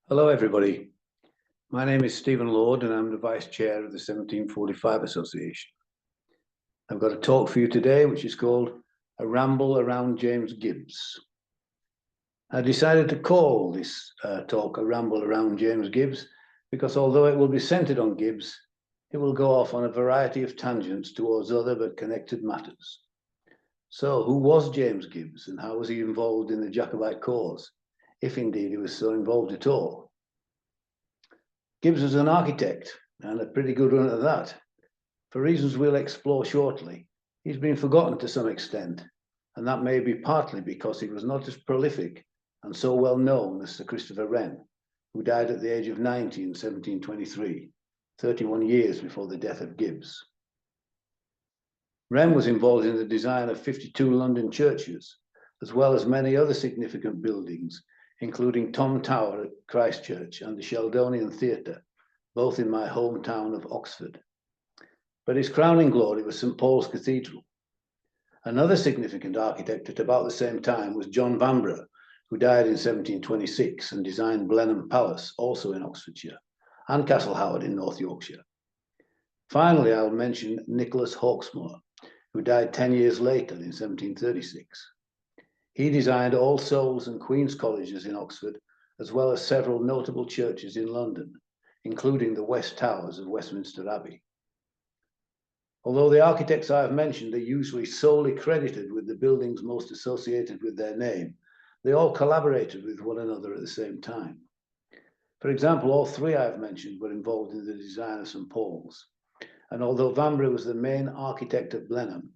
Hello, everybody. My name is Stephen Lord, and I'm the Vice Chair of the 1745 Association. I've got a talk for you today, which is called A Ramble Around James Gibbs. I decided to call this talk A Ramble Around James Gibbs because although it will be centered on Gibbs, it will go off on a variety of tangents towards other but connected matters. So, who was James Gibbs and how was he involved in the Jacobite cause, if indeed he was so involved at all? Gibbs was an architect, and a pretty good one at that. For reasons we'll explore shortly, he's been forgotten to some extent, and that may be partly because he was not as prolific and so well known as Sir Christopher Wren, who died at the age of 90 in 1723, 31 years before the death of Gibbs. Wren was involved in the design of 52 London churches, as well as many other significant buildings, including Tom Tower at Christchurch and the Sheldonian Theatre, both in my hometown of Oxford. But his crowning glory was St. Paul's Cathedral. Another significant architect at about the same time was John Vanbrugh, who died in 1726 and designed Blenheim Palace, also in Oxfordshire, and Castle Howard in North Yorkshire. Finally, I'll mention Nicholas Hawksmoor, who died 10 years later in 1736. He designed All Souls and Queen's Colleges in Oxford, as well as several notable churches in London, including the West Towers of Westminster Abbey. Although the architects I have mentioned are usually solely credited with the buildings most associated with their name, they all collaborated with one another at the same time. For example, all three I have mentioned were involved in the design of St. Paul's. And although Vanbrugh was the main architect at Blenheim,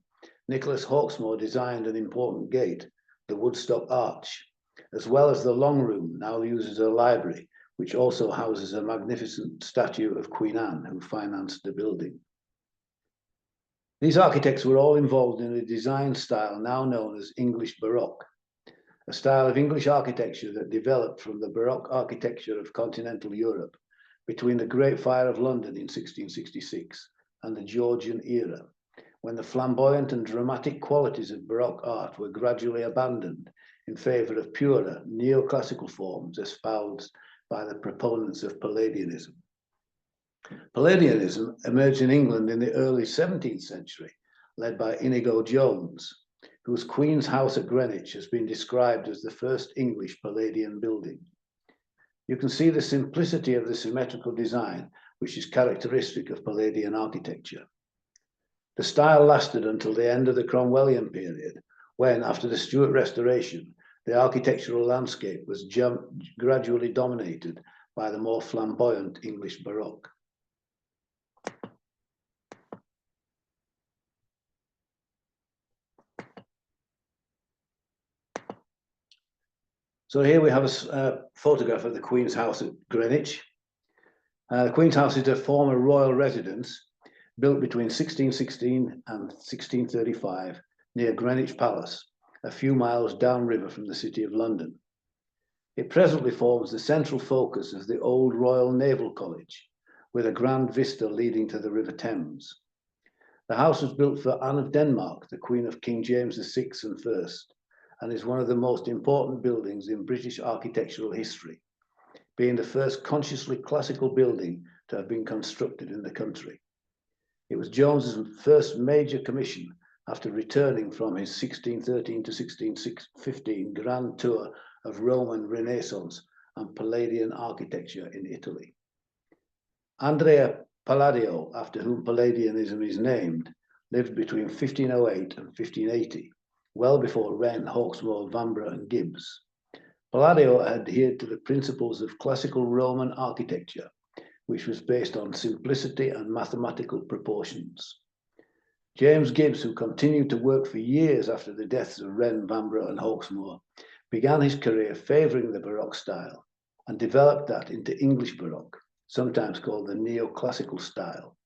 Nicholas Hawksmoor designed an important gate, the Woodstock Arch, as well as the Long Room, now used as a library, which also houses a magnificent statue of Queen Anne, who financed the building. These architects were all involved in a design style now known as English Baroque, a style of English architecture that developed from the Baroque architecture of continental Europe between the Great Fire of London in 1666 and the Georgian era, when the flamboyant and dramatic qualities of Baroque art were gradually abandoned in favor of purer neoclassical forms espoused by the proponents of Palladianism. Palladianism emerged in England in the early 17th century, led by Inigo Jones, whose Queen's House at Greenwich has been described as the first English Palladian building. You can see the simplicity of the symmetrical design, which is characteristic of Palladian architecture. The style lasted until the end of the Cromwellian period, when, after the Stuart Restoration, the architectural landscape was gradually dominated by the more flamboyant English Baroque. So here we have a photograph of the Queen's House at Greenwich. The Queen's House is a former royal residence built between 1616 and 1635 near Greenwich Palace, a few miles downriver from the City of London. It presently forms the central focus of the old Royal Naval College, with a grand vista leading to the River Thames. The house was built for Anne of Denmark, the Queen of King James VI and I, and is one of the most important buildings in British architectural history, being the first consciously classical building to have been constructed in the country. It was Jones's first major commission after returning from his 1613 to 1615 grand tour of Roman Renaissance and Palladian architecture in Italy. Andrea Palladio, after whom Palladianism is named, lived between 1508 and 1580, well before Wren, Hawksmoor, Vanbrugh, and Gibbs. Palladio adhered to the principles of classical Roman architecture, which was based on simplicity and mathematical proportions. James Gibbs, who continued to work for years after the deaths of Wren, Vanbrugh, and Hawksmoor, began his career favouring the Baroque style and developed that into English Baroque, sometimes called the neoclassical style,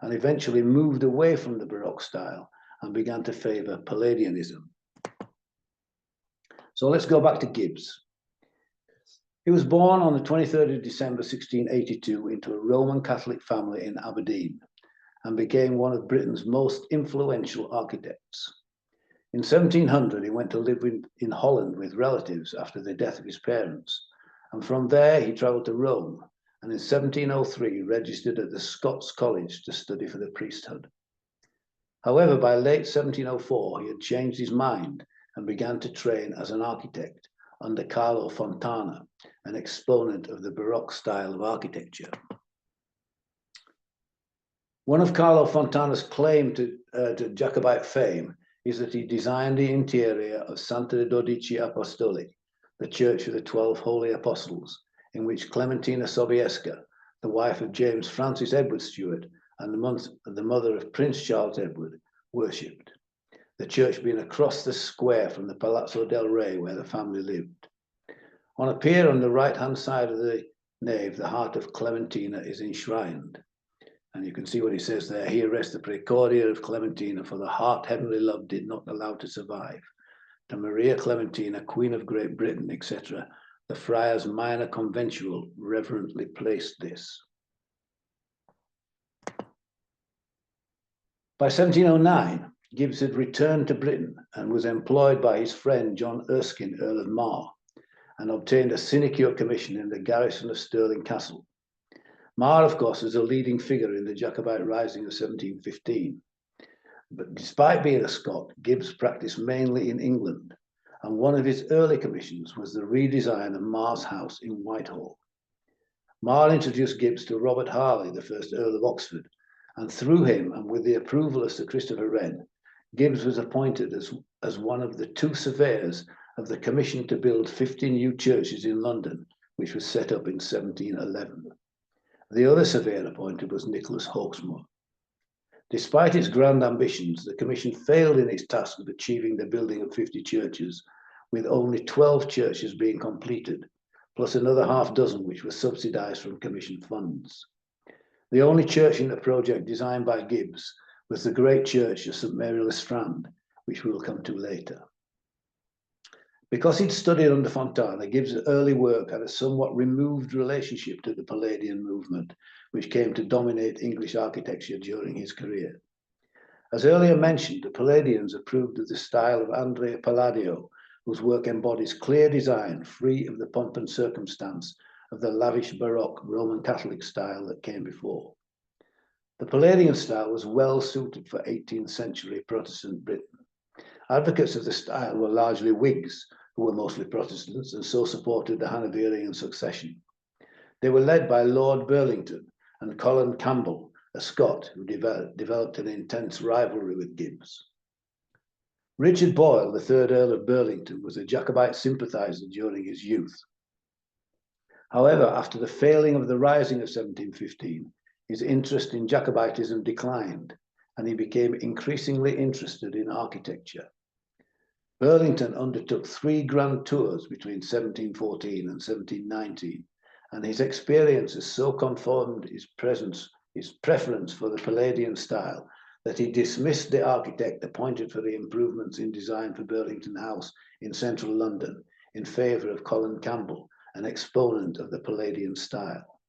and eventually moved away from the Baroque style and began to favour Palladianism. So let's go back to Gibbs. He was born on the 23rd of December 1682 into a Roman Catholic family in Aberdeen and became one of Britain's most influential architects. In 1700, he went to live in Holland with relatives after the death of his parents and from there he travelled to Rome, and in 1703 registered at the Scots College to study for the priesthood. However, by late 1704, he had changed his mind and began to train as an architect under Carlo Fontana, an exponent of the Baroque style of architecture. One of Carlo Fontana's claim to Jacobite fame is that he designed the interior of Santa Dodici Apostoli, the Church of the 12 Holy Apostles, in which Clementina Sobieska, the wife of James Francis Edward Stuart and the mother of Prince Charles Edward, worshipped, the church being across the square from the Palazzo del Re where the family lived. On a pier on the right-hand side of the nave, the heart of Clementina is enshrined. And you can see what he says there. Here rests the Praecordia of Clementina, for the heart heavenly love did not allow to survive. To Maria Clementina, Queen of Great Britain, etc., the Friars Minor Conventual reverently placed this. By 1709, Gibbs had returned to Britain and was employed by his friend John Erskine, Earl of Mar, and obtained a sinecure commission in the garrison of Stirling Castle. Mar, of course, was a leading figure in the Jacobite Rising of 1715. But despite being a Scot, Gibbs practiced mainly in England, and one of his early commissions was the redesign of Mar's house in Whitehall. Mar introduced Gibbs to Robert Harley, the first Earl of Oxford, and through him, and with the approval of Sir Christopher Wren, Gibbs was appointed as one of the 2 surveyors of the commission to build 50 new churches in London, which was set up in 1711. The other surveyor appointed was Nicholas Hawksmoor. Despite its grand ambitions, the commission failed in its task of achieving the building of 50 churches, with only 12 churches being completed, plus another half dozen which were subsidised from commission funds. The only church in the project designed by Gibbs was the great church of St Mary le Strand, which we will come to later. Because he'd studied under Fontana, Gibbs' early work had a somewhat removed relationship to the Palladian movement, which came to dominate English architecture during his career. As earlier mentioned, the Palladians approved of the style of Andrea Palladio, whose work embodies clear design, free of the pomp and circumstance of the lavish Baroque Roman Catholic style that came before. The Palladian style was well suited for 18th century Protestant Britain. Advocates of the style were largely Whigs, who were mostly Protestants and so supported the Hanoverian succession. They were led by Lord Burlington and Colin Campbell, a Scot who developed an intense rivalry with Gibbs. Richard Boyle, the 3rd Earl of Burlington, was a Jacobite sympathiser during his youth. However, after the failing of the Rising of 1715, his interest in Jacobitism declined, and he became increasingly interested in architecture. Burlington undertook 3 grand tours between 1714 and 1719, and his experiences so confirmed his preference for the Palladian style that he dismissed the architect appointed for the improvements in design for Burlington House in central London in favour of Colin Campbell, an exponent of the Palladian style.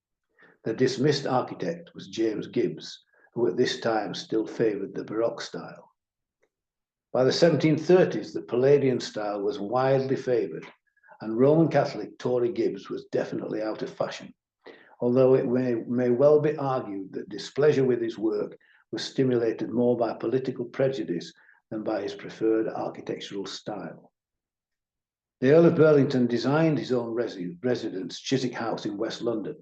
The dismissed architect was James Gibbs, who at this time still favoured the Baroque style. By the 1730s, the Palladian style was widely favoured, and Roman Catholic Tory Gibbs was definitely out of fashion, although it may well be argued that displeasure with his work was stimulated more by political prejudice than by his preferred architectural style. The Earl of Burlington designed his own residence, Chiswick House in West London,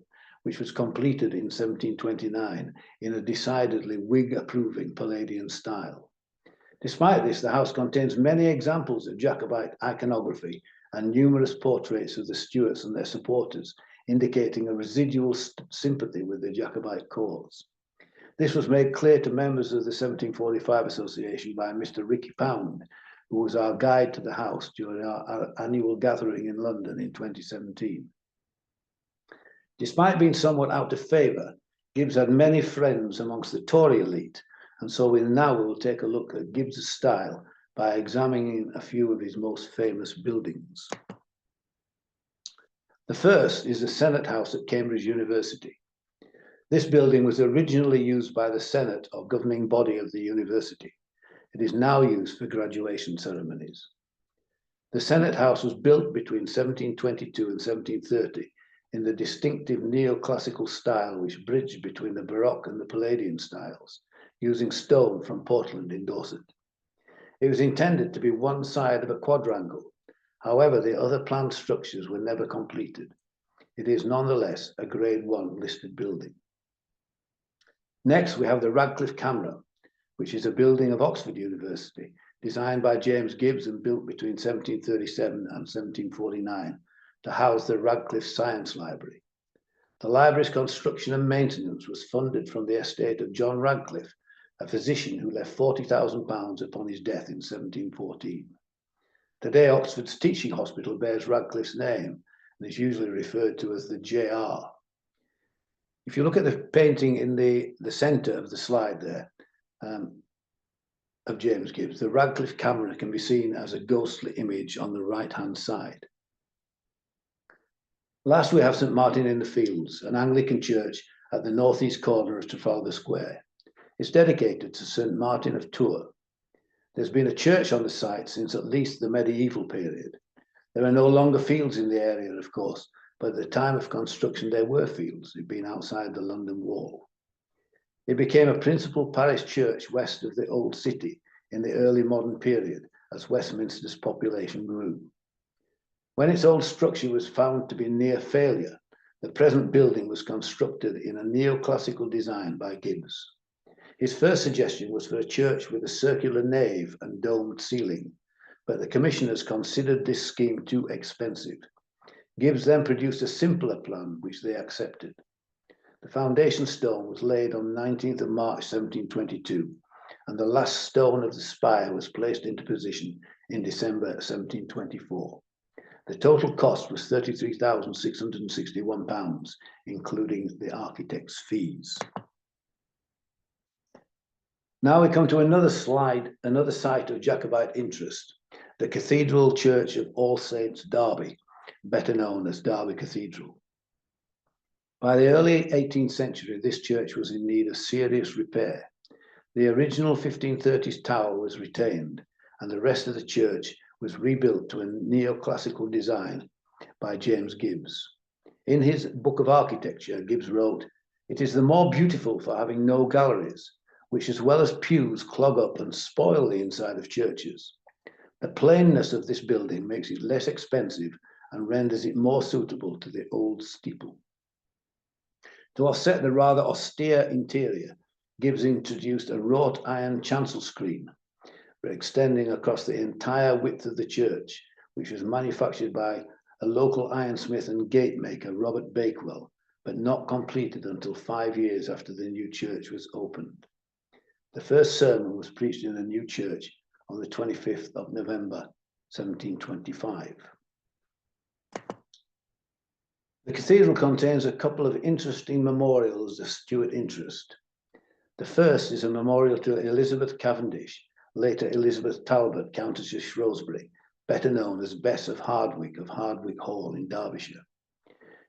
which was completed in 1729 in a decidedly Whig-approving Palladian style. Despite this, the house contains many examples of Jacobite iconography and numerous portraits of the Stuarts and their supporters, indicating a residual sympathy with the Jacobite cause. This was made clear to members of the 1745 Association by Mr. Ricky Pound, who was our guide to the house during our annual gathering in London in 2017. Despite being somewhat out of favour, Gibbs had many friends amongst the Tory elite, and so we will take a look at Gibbs' style by examining a few of his most famous buildings. The first is the Senate House at Cambridge University. This building was originally used by the Senate, or governing body of the university. It is now used for graduation ceremonies. The Senate House was built between 1722 and 1730 in the distinctive neoclassical style which bridged between the Baroque and the Palladian styles, using stone from Portland in Dorset. It was intended to be one side of a quadrangle. However, the other planned structures were never completed. It is nonetheless a Grade 1 listed building. Next, we have the Radcliffe Camera, which is a building of Oxford University, designed by James Gibbs and built between 1737 and 1749 to house the Radcliffe Science Library. The library's construction and maintenance was funded from the estate of John Radcliffe, a physician who left £40,000 upon his death in 1714. Today, Oxford's teaching hospital bears Radcliffe's name and is usually referred to as the JR. If you look at the painting in the centre of the slide there, of James Gibbs, the Radcliffe Camera can be seen as a ghostly image on the right-hand side. Last, we have St Martin in the Fields, an Anglican church at the northeast corner of Trafalgar Square. It's dedicated to St Martin of Tours. There's been a church on the site since at least the medieval period. There are no longer fields in the area, of course, but at the time of construction there were fields. It'd been outside the London Wall. It became a principal parish church west of the Old City in the early modern period as Westminster's population grew. When its old structure was found to be near failure, the present building was constructed in a neoclassical design by Gibbs. His first suggestion was for a church with a circular nave and domed ceiling, but the commissioners considered this scheme too expensive. Gibbs then produced a simpler plan, which they accepted. The foundation stone was laid on 19th of March 1722, and the last stone of the spire was placed into position in December 1724. The total cost was £33,661, including the architect's fees. Now we come to another site of Jacobite interest, the Cathedral Church of All Saints, Derby, better known as Derby Cathedral. By the early 18th century, this church was in need of serious repair. The original 1530s tower was retained, and the rest of the church was rebuilt to a neoclassical design by James Gibbs. In his Book of Architecture, Gibbs wrote, "It is the more beautiful for having no galleries, which as well as pews clog up and spoil the inside of churches. The plainness of this building makes it less expensive and renders it more suitable to the old steeple." To offset the rather austere interior, Gibbs introduced a wrought iron chancel screen extending across the entire width of the church, which was manufactured by a local ironsmith and gate maker, Robert Bakewell, but not completed until 5 years after the new church was opened. The first sermon was preached in the new church on the 25th of November, 1725. The cathedral contains a couple of interesting memorials of Stuart interest. The first is a memorial to Elizabeth Cavendish, later Elizabeth Talbot, Countess of Shrewsbury, better known as Bess of Hardwick Hall in Derbyshire.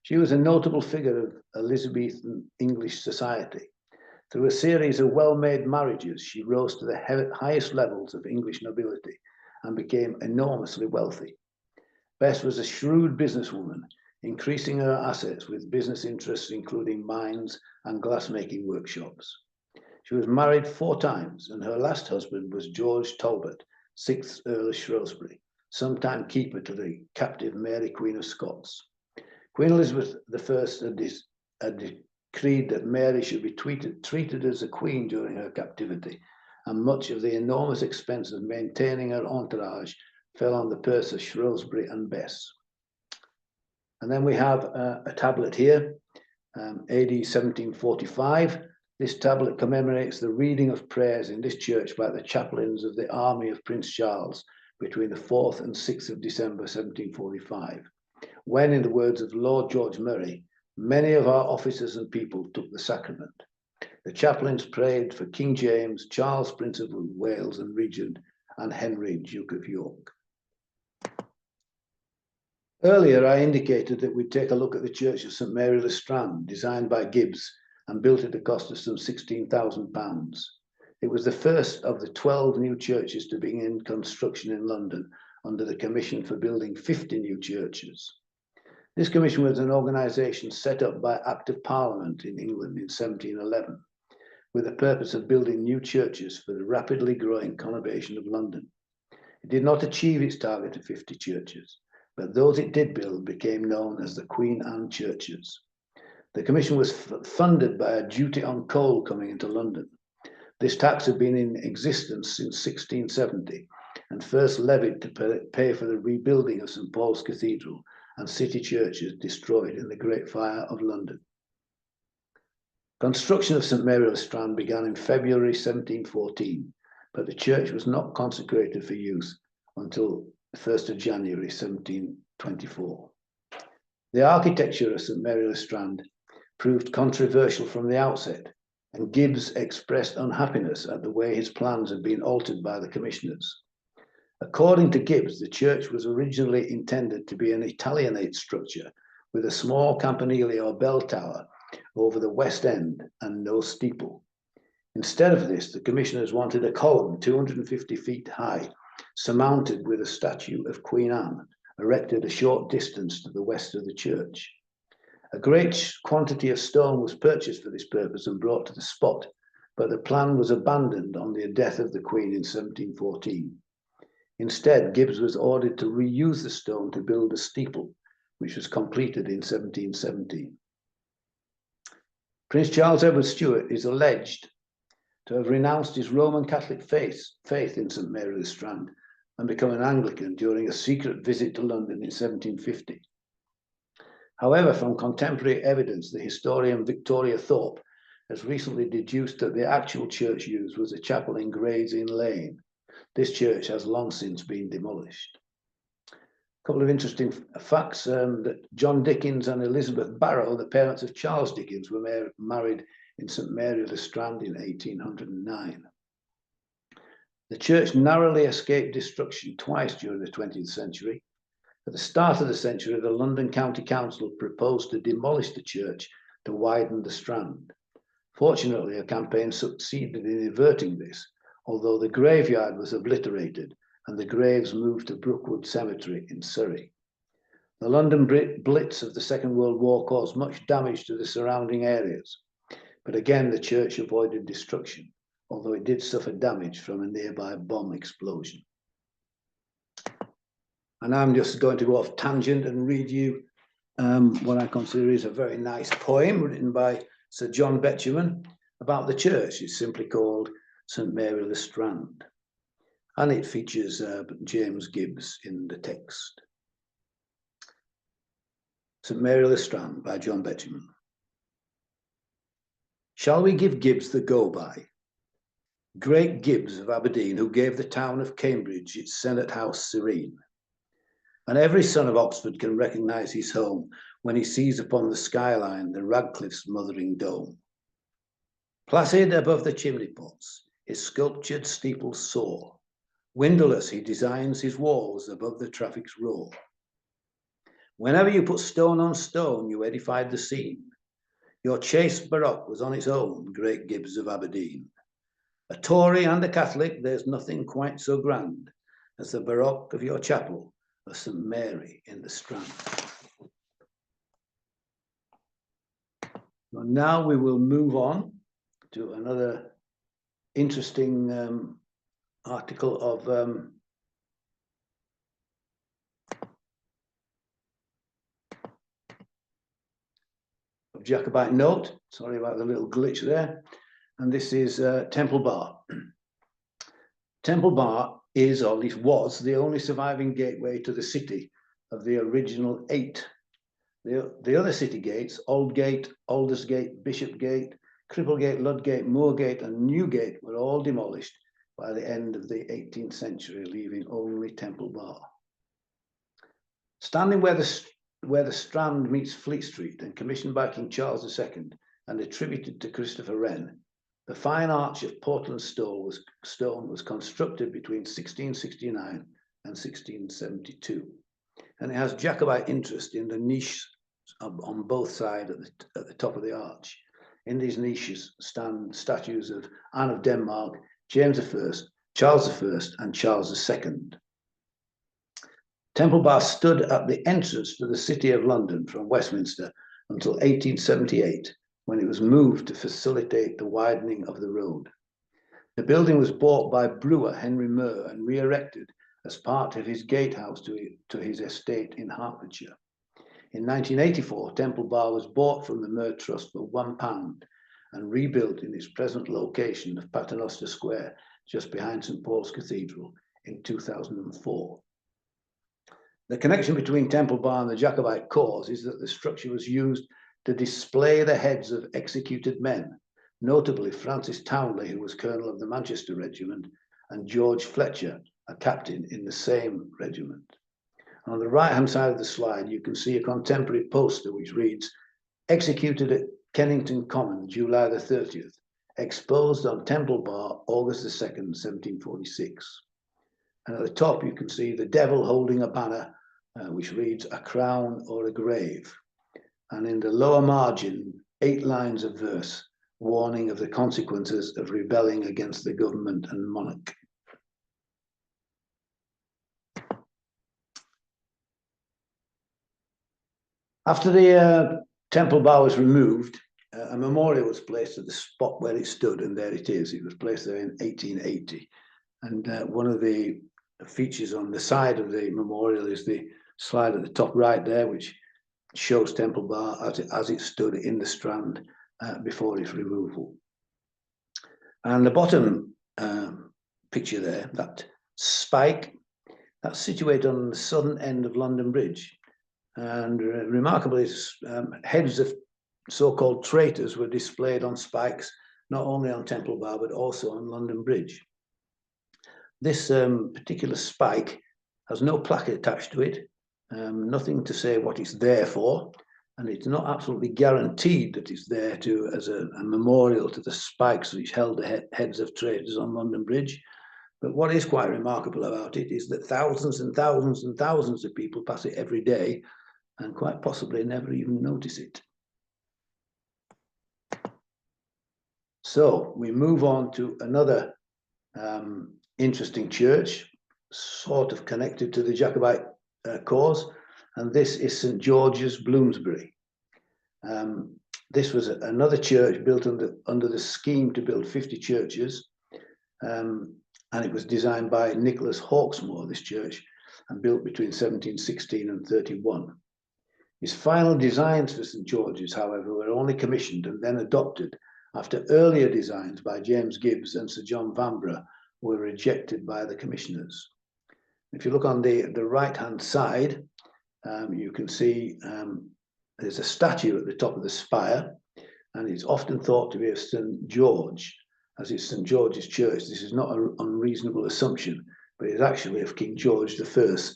She was a notable figure of Elizabethan English society. Through a series of well-made marriages, she rose to the highest levels of English nobility and became enormously wealthy. Bess was a shrewd businesswoman, increasing her assets with business interests including mines and glassmaking workshops. She was married 4 times, and her last husband was George Talbot, 6th Earl of Shrewsbury, sometime keeper to the captive Mary Queen of Scots. Queen Elizabeth I had decreed that Mary should be treated as a queen during her captivity, and much of the enormous expense of maintaining her entourage fell on the purse of Shrewsbury and Bess. And then we have a tablet here, AD 1745. This tablet commemorates the reading of prayers in this church by the chaplains of the army of Prince Charles between the 4th and 6th of December 1745, when, in the words of Lord George Murray, many of our officers and people took the sacrament. The chaplains prayed for King James, Charles, Prince of Wales and Regent, and Henry, Duke of York. Earlier, I indicated that we'd take a look at the Church of St Mary le Strand, designed by Gibbs and built at a cost of some £16,000. It was the first of the 12 new churches to begin construction in London under the commission for building 50 new churches. This commission was an organisation set up by Act of Parliament in England in 1711, with the purpose of building new churches for the rapidly growing conurbation of London. It did not achieve its target of 50 churches, but those it did build became known as the Queen Anne churches. The commission was funded by a duty on coal coming into London. This tax had been in existence since 1670 and first levied to pay for the rebuilding of St Paul's Cathedral and city churches destroyed in the Great Fire of London. Construction of St Mary le Strand began in February 1714, but the church was not consecrated for use until the 1st of January 1724. The architecture of St Mary le Strand proved controversial from the outset, and Gibbs expressed unhappiness at the way his plans had been altered by the commissioners. According to Gibbs, the church was originally intended to be an Italianate structure with a small campanile or bell tower over the west end and no steeple. Instead of this, the commissioners wanted a column 250 feet high, surmounted with a statue of Queen Anne, erected a short distance to the west of the church. A great quantity of stone was purchased for this purpose and brought to the spot, but the plan was abandoned on the death of the Queen in 1714. Instead, Gibbs was ordered to reuse the stone to build a steeple, which was completed in 1717. Prince Charles Edward Stuart is alleged to have renounced his Roman Catholic faith in St Mary le Strand and become an Anglican during a secret visit to London in 1750. However, from contemporary evidence, the historian Victoria Thorpe has recently deduced that the actual church used was a chapel in Gray's Inn Lane. This church has long since been demolished. A couple of interesting facts, that John Dickens and Elizabeth Barrow, the parents of Charles Dickens, were married in St Mary le Strand in 1809. The church narrowly escaped destruction twice during the 20th century. At the start of the century, the London County Council proposed to demolish the church to widen the Strand. Fortunately, a campaign succeeded in averting this, although the graveyard was obliterated and the graves moved to Brookwood Cemetery in Surrey. The London Blitz of the Second World War caused much damage to the surrounding areas, but again the church avoided destruction, although it did suffer damage from a nearby bomb explosion. And I'm just going to go off tangent and read you what I consider is a very nice poem written by Sir John Betjeman about the church. It's simply called St Mary le Strand, and it features James Gibbs in the text. St Mary le Strand by John Betjeman. Shall we give Gibbs the go-by? Great Gibbs of Aberdeen, who gave the town of Cambridge its Senate House serene. And every son of Oxford can recognise his home when he sees upon the skyline the Radcliffe's mothering dome. Placid above the chimney pots, his sculptured steeples soar. Windowless he designs his walls above the traffic's roar. Whenever you put stone on stone, you edified the scene. Your chaste Baroque was on its own, great Gibbs of Aberdeen. A Tory and a Catholic, there's nothing quite so grand as the Baroque of your chapel of St Mary in the Strand. Well, now we will move on to another interesting article of Jacobite note. Sorry about the little glitch there. And this is Temple Bar. Temple Bar is, or at least was, the only surviving gateway to the city of the original 8. The other city gates, Aldgate, Aldersgate, Bishopgate, Cripplegate, Ludgate, Moorgate, and Newgate, were all demolished by the end of the 18th century, leaving only Temple Bar. Standing where the Strand meets Fleet Street and commissioned by King Charles II and attributed to Christopher Wren, the fine arch of Portland stone was constructed between 1669 and 1672, and it has Jacobite interest in the niche on both sides at the top of the arch. In these niches stand statues of Anne of Denmark, James I, Charles I, and Charles II. Temple Bar stood at the entrance to the City of London from Westminster until 1878, when it was moved to facilitate the widening of the road. The building was bought by brewer Henry Murr and re-erected as part of his gatehouse to his estate in Hertfordshire. In 1984, Temple Bar was bought from the Murr Trust for £1 and rebuilt in its present location of Paternoster Square, just behind St Paul's Cathedral, in 2004. The connection between Temple Bar and the Jacobite cause is that the structure was used to display the heads of executed men, notably Francis Townley, who was colonel of the Manchester Regiment, and George Fletcher, a captain in the same regiment. On the right-hand side of the slide, you can see a contemporary poster which reads, "Executed at Kennington Common, July the 30th, exposed on Temple Bar, August the 2nd, 1746. And at the top, you can see the devil holding a banner, which reads, "A crown or a grave." And in the lower margin, 8 lines of verse, warning of the consequences of rebelling against the government and monarch. After the Temple Bar was removed, a memorial was placed at the spot where it stood, and there it is. It was placed there in 1880. And one of the features on the side of the memorial is the slide at the top right there, which shows Temple Bar as it stood in the Strand before its removal. And the bottom picture there, that spike, that's situated on the southern end of London Bridge. And remarkably, heads of so-called traitors were displayed on spikes, not only on Temple Bar, but also on London Bridge. This particular spike has no plaque attached to it, nothing to say what it's there for, and it's not absolutely guaranteed that it's there as a memorial to the spikes which held the heads of traitors on London Bridge. But what is quite remarkable about it is that thousands and thousands and thousands of people pass it every day and quite possibly never even notice it. So we move on to another interesting church, sort of connected to the Jacobite cause, and this is St George's, Bloomsbury. This was another church built under the scheme to build 50 churches, and it was designed by Nicholas Hawksmoor, this church, and built between 1716 and 31. His final designs for St George's, however, were only commissioned and then adopted after earlier designs by James Gibbs and Sir John Vanbrugh were rejected by the commissioners. If you look on the right-hand side, you can see there's a statue at the top of the spire, and it's often thought to be of St George, as it's St George's Church. This is not an unreasonable assumption, but it's actually of King George I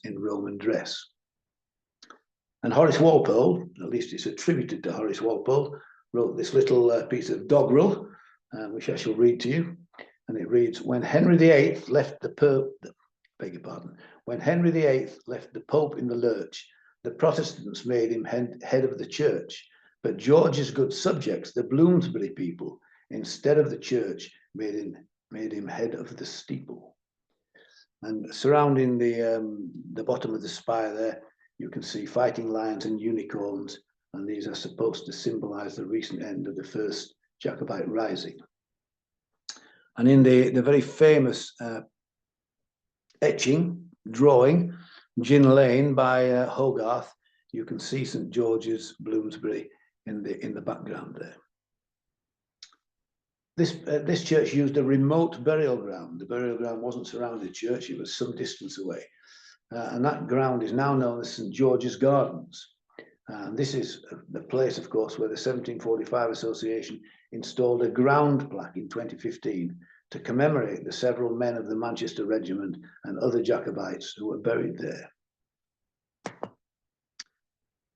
in Roman dress. And Horace Walpole, at least it's attributed to Horace Walpole, wrote this little piece of doggerel, which I shall read to you. And it reads, when Henry VIII left the Pope in the lurch, the Protestants made him head of the church, but George's good subjects, the Bloomsbury people, instead of the church, made him head of the steeple. And surrounding the bottom of the spire there, you can see fighting lions and unicorns, and these are supposed to symbolize the recent end of the first Jacobite rising. And in the very famous drawing, Gin Lane by Hogarth, you can see St George's, Bloomsbury in the background there. This church used a remote burial ground. The burial ground wasn't surrounding the church, it was some distance away. And that ground is now known as St George's Gardens. And this is the place, of course, where the 1745 Association installed a ground plaque in 2015 to commemorate the several men of the Manchester Regiment and other Jacobites who were buried there.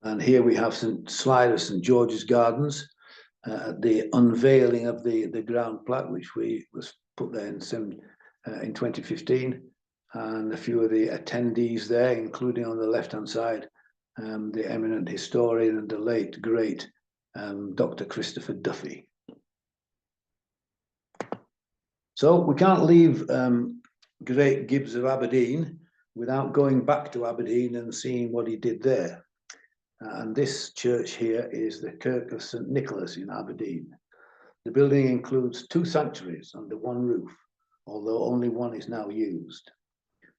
And here we have some slide of St George's Gardens, the unveiling of the ground plaque, which was put there in 2015. And a few of the attendees there, including on the left-hand side, the eminent historian and the late, great Dr. Christopher Duffy. So we can't leave great Gibbs of Aberdeen without going back to Aberdeen and seeing what he did there. And this church here is the Kirk of St. Nicholas in Aberdeen. The building includes 2 sanctuaries under one roof, although only one is now used.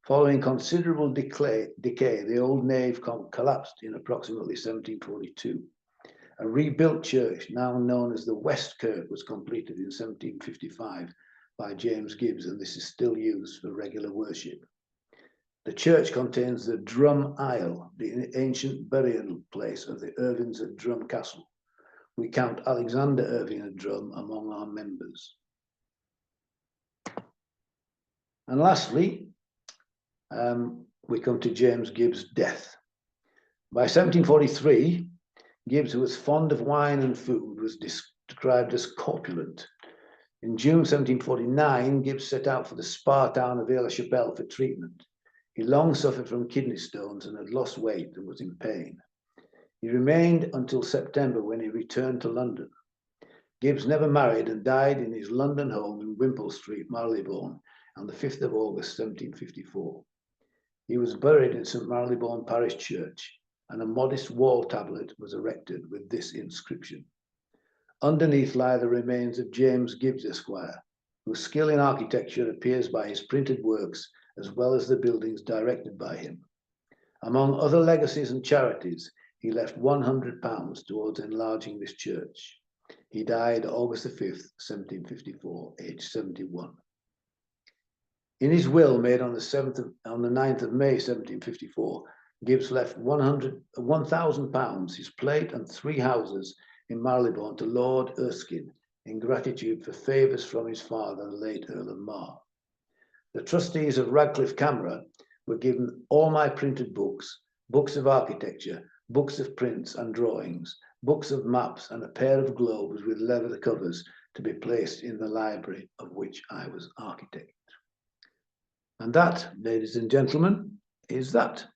Following considerable decay, the old nave collapsed in approximately 1742. A rebuilt church, now known as the West Kirk, was completed in 1755 by James Gibbs, and this is still used for regular worship. The church contains the Drum Aisle, the ancient burial place of the Irvings at Drum Castle. We count Alexander Irving at Drum among our members. And lastly, we come to James Gibbs' death. By 1743, Gibbs, who was fond of wine and food, was described as corpulent. In June 1749, Gibbs set out for the spa town of Aix-la-Chapelle for treatment. He long suffered from kidney stones and had lost weight and was in pain. He remained until September, when he returned to London. Gibbs never married and died in his London home in Wimpole Street, Marylebone, on the 5th of August, 1754. He was buried in St. Marylebone Parish Church, and a modest wall tablet was erected with this inscription. Underneath lie the remains of James Gibbs, Esquire, whose skill in architecture appears by his printed works as well as the buildings directed by him. Among other legacies and charities, he left £100 towards enlarging this church. He died August the 5th, 1754, aged 71. In his will made on the 9th of May, 1754, Gibbs left £1,000, his plate and 3 houses in Marylebone to Lord Erskine in gratitude for favours from his father, the late Earl of Mar. The trustees of Radcliffe Camera were given all my printed books, books of architecture, books of prints and drawings, books of maps, and a pair of globes with leather covers to be placed in the library of which I was architect. And that, ladies and gentlemen, is that.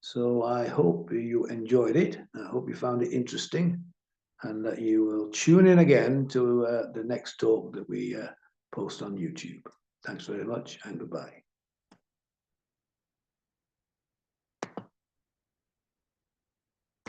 So I hope you enjoyed it. I hope you found it interesting, and that you will tune in again to the next talk that we post on YouTube. Thanks very much, and goodbye.